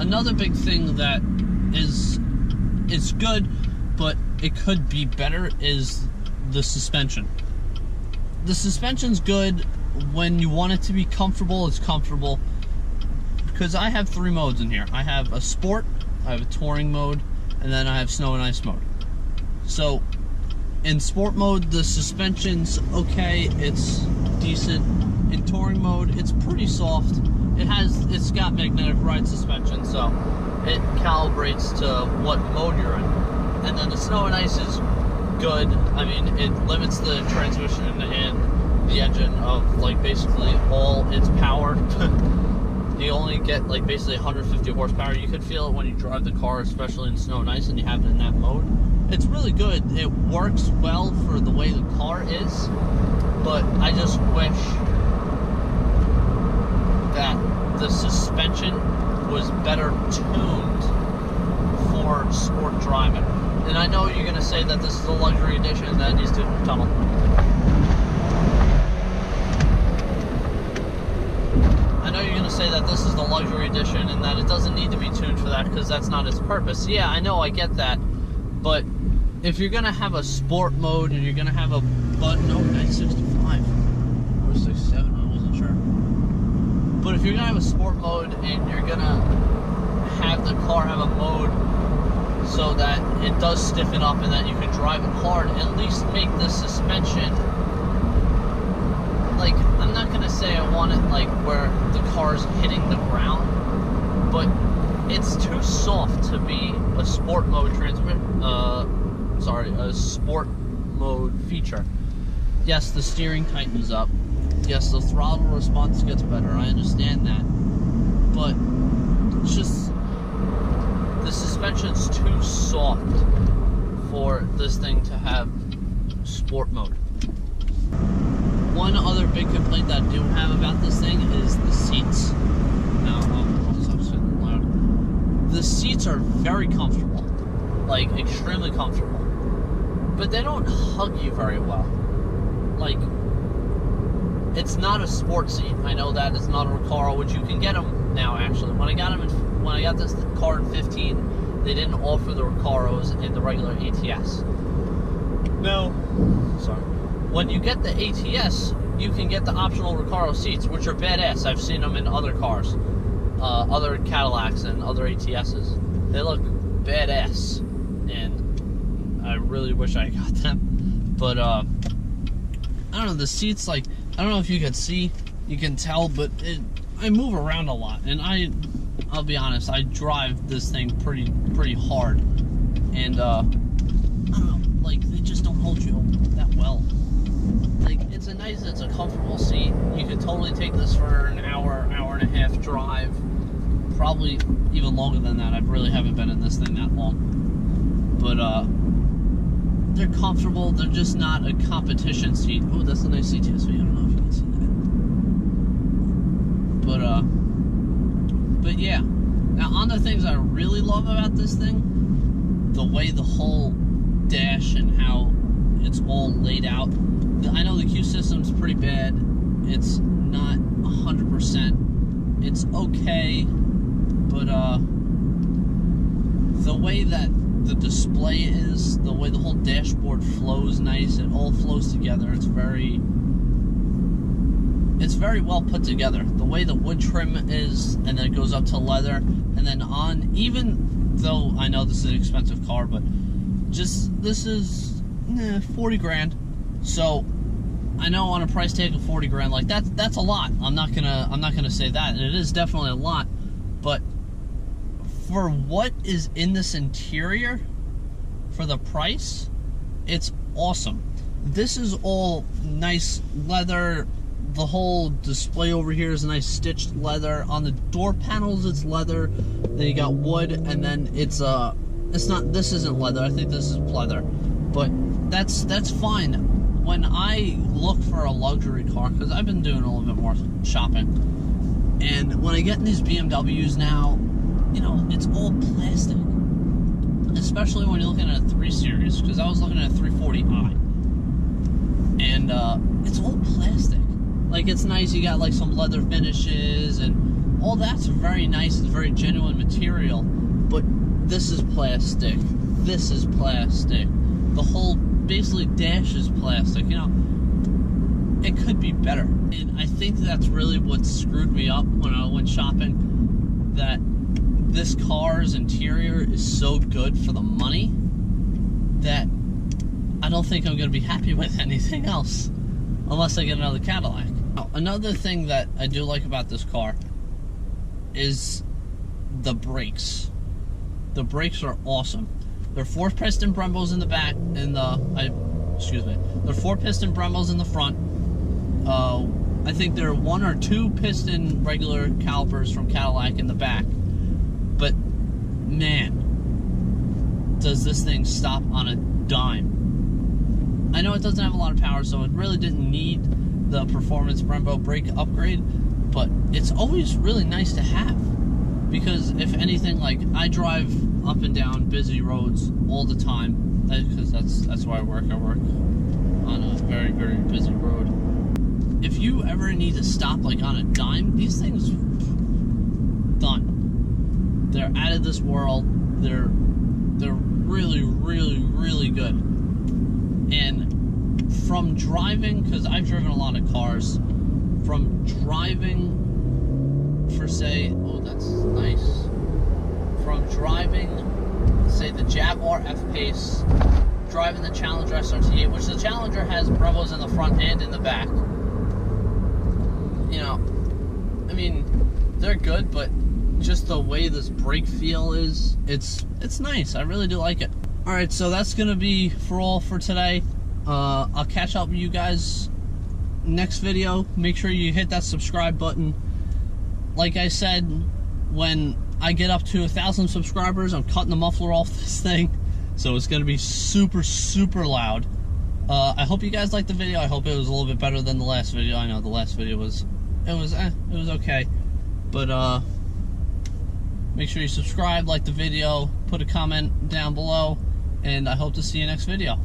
another big thing that is good, but it could be better, is the suspension. The suspension's good. When you want it to be comfortable, it's comfortable. Because I have 3 modes in here. I have a sport, I have a touring mode, and then I have snow and ice mode. So, in sport mode, the suspension's okay, it's decent. In touring mode, it's pretty soft. It's got magnetic ride suspension, so it calibrates to what mode you're in. And then the snow and ice is good. I mean, it limits the transmission and the engine of, like, basically all its power. You only get, like, basically 150 horsepower. You could feel it when you drive the car, especially in snow and ice, and you have it in that mode. It's really good. It works well for the way the car is, but I just wish that the suspension was better tuned for sport driving. And I know you're going to say that this is a luxury edition that needs to tunnel. I know you're going to say that this is the luxury edition and that it doesn't need to be tuned for that because that's not its purpose. Yeah, I know, I get that. But if you're going to have a sport mode and you're going to have a button, no, 965 or 67, I wasn't sure. But if you're going to have a sport mode and you're going to have the car have a mode so that it does stiffen up and that you can drive it hard, at least make the suspension, like, I'm not going to say I want it like where the car's hitting the ground, but it's too soft to be a sport mode a sport mode feature. Yes, the steering tightens up. Yes, the throttle response gets better. I understand that. But it's just, the suspension's too soft for this thing to have sport mode. One other big complaint that I do have about this thing is the seats. Now, I'm sitting loud. The seats are very comfortable, like extremely comfortable, but they don't hug you very well. Like, it's not a sport seat. I know that it's not a Recaro, which you can get them now. Actually, when I got this car in 15, they didn't offer the Recaros in the regular ATS. No, sorry. When you get the ATS, you can get the optional Recaro seats, which are badass. I've seen them in other cars, other Cadillacs and other ATSs. They look badass, and I really wish I got them. But I don't know, the seats, like, I don't know if you can see, you can tell, but I move around a lot, and I'll be honest, I drive this thing pretty hard, and I don't know, like, they just don't hold you that well. Like, it's a comfortable seat. You could totally take this for an hour and a half drive, probably even longer than that. I really haven't been in this thing that long, but they're comfortable. They're just not a competition seat. Oh, that's a nice CTS. I don't know if you can see that. But yeah. Now, on the things I really love about this thing, the way the whole dash and how it's all laid out. I know the Q system's pretty bad. It's not 100%. It's okay, but the way that the display is, the way the whole dashboard flows nice, it all flows together. It's very well put together. The way the wood trim is, and then it goes up to leather, and then on, even though I know this is an expensive car, but just, this is 40 grand. So I know on a price tag of 40 grand, like that's a lot. I'm not gonna say that, and it is definitely a lot, but for what is in this interior, for the price, it's awesome. This is all nice leather. The whole display over here is nice stitched leather. On the door panels, it's leather. Then you got wood, and then it's not. This isn't leather. I think this is pleather, but that's fine. When I look for a luxury car, because I've been doing a little bit more shopping, and when I get in these BMWs now, you know, it's all plastic. Especially when you're looking at a 3 Series, because I was looking at a 340i, and it's all plastic. Like, it's nice, you got like some leather finishes and all that's very nice, it's very genuine material, but this is plastic, this is plastic, the whole basically dash is plastic, you know. It could be better, and I think that's really what screwed me up when I went shopping, that this car's interior is so good for the money that I don't think I'm going to be happy with anything else unless I get another Cadillac. Now, another thing that I do like about this car is the brakes. The brakes are awesome. They're 4-piston Brembos in the back, they're 4-piston Brembos in the front. I think there are 1 or 2 piston regular calipers from Cadillac in the back. But man, does this thing stop on a dime. I know it doesn't have a lot of power, so it really didn't need the performance Brembo brake upgrade, but it's always really nice to have, because if anything, like, I drive up and down busy roads all the time, because that's where I work. I work on a very, very busy road. If you ever need to stop, like, on a dime, these things, done. They're out of this world. They're really, really, really good. And from driving, because I've driven a lot of cars, from driving for, say, oh, that's nice. From driving, say, the Jaguar F-Pace, driving the Challenger SRT8, which the Challenger has Brembos in the front and in the back. You know, I mean, they're good, but just the way this brake feel is, it's nice. I really do like it. Alright, so that's gonna be all for today. I'll catch up with you guys next video. Make sure you hit that subscribe button. Like I said, when I get up to 1,000 subscribers, I'm cutting the muffler off this thing, so it's gonna be super, super loud. I hope you guys liked the video. I hope it was a little bit better than the last video. I know the last video was okay, but make sure you subscribe, like the video, put a comment down below, and I hope to see you next video.